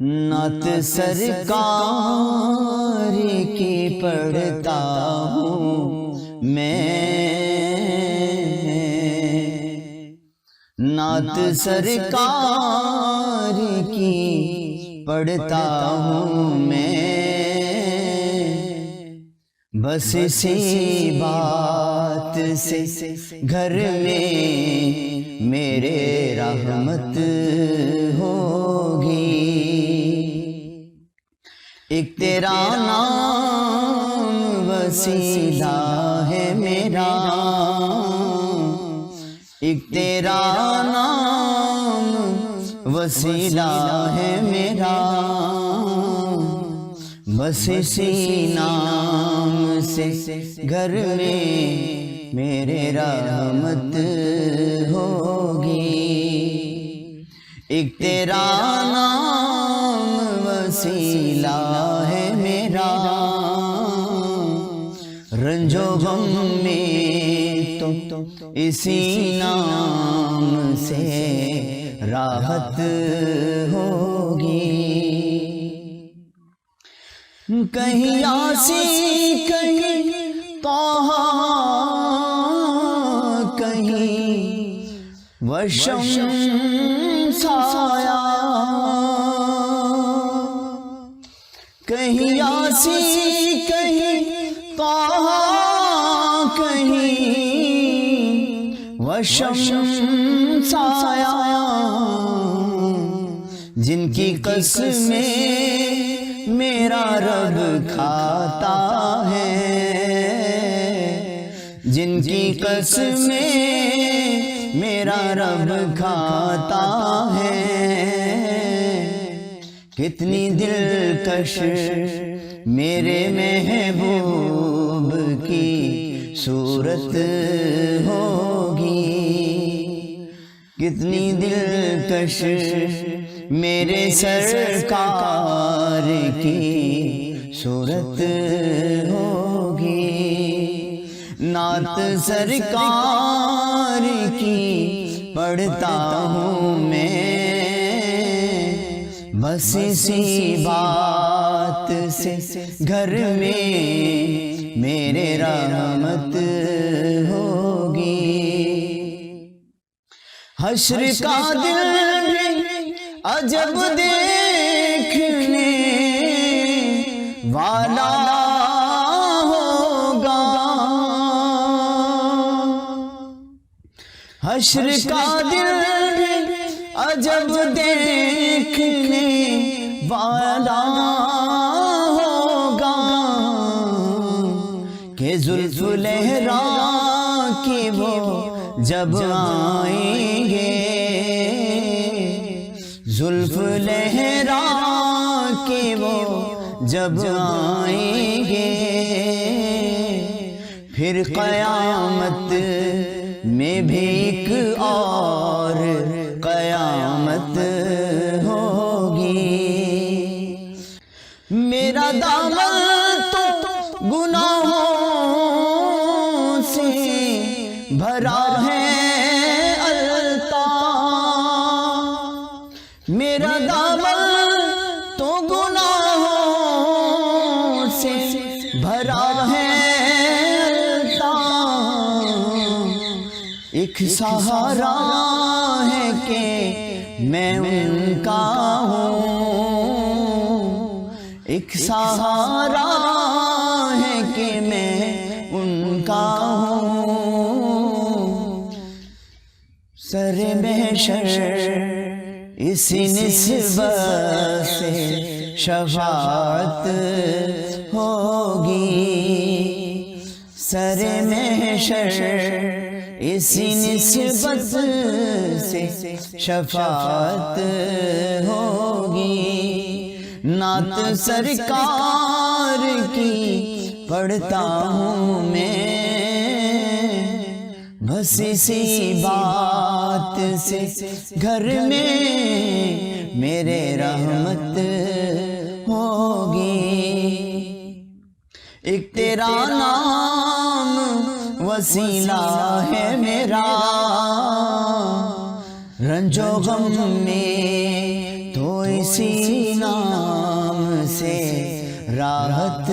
نعت سرکار کی پڑھتا ہوں میں، نعت سرکار کی پڑھتا ہوں میں، بس اسی بات سے گھر میں میرے رحمت ہوگی۔ ایک تیرا نام وسیلہ ہے میرا، ایک تیرا نام وسیلہ ہے میرا، بس اسی نام سے گھر میں میرے رحمت ہوگی۔ ایک تیرا نام وسیلہ ہے میرا، رنج و غم میں تو اسی نام سے راحت ہوگی۔ کہیں یاسین کہیں طٰہٰ کہیں والشمس آیا، کہیں یاسین کہیں طٰہٰ کہیں والشمس آیا، جن کی قسمیں میرا رب کھاتا ہے، جن کی قسمیں میرا رب کھاتا ہے، کتنی دلکش میرے محبوب کی صورت ہوگی، کتنی دلکش میرے سرکار کی صورت ہوگی۔ نعت سرکار کی پڑھتا ہوں میں، بس اسی بات سے گھر میں میرے رحمت ہوگی۔ حشر کا دل عجب دیکھنے والا ہوگا، حشر کا دل عجب دیکھنے والا ہوگا، کہ زلف لہرا کے وہ جب آئیں گے، زلف لہرا کے وہ جب آئیں گے، پھر قیامت میں بھی ایک اور قیامت ہوگی۔ میرا دامن تو گناہوں سے بھرا ہے الطاف، میرا دامن تو گناہوں سے بھرا ہے الطاف، ایک سہارا ہے کہ میں ان کا ہوں، ایک سہارا ہے کہ میں ان کا ہوں، سر محشر اسی نسبت سے شفاعت ہوگی، سر محشر اسی نسبت سے شفاعت ہوگی۔ نعت سرکار کی پڑھتا ہوں میں، بس اسی بات سے گھر میں میرے رحمت ہوگی۔ ایک تیرا نام وسیلہ ہے میرا، رنج و غم میں تو اسی نام سے راحت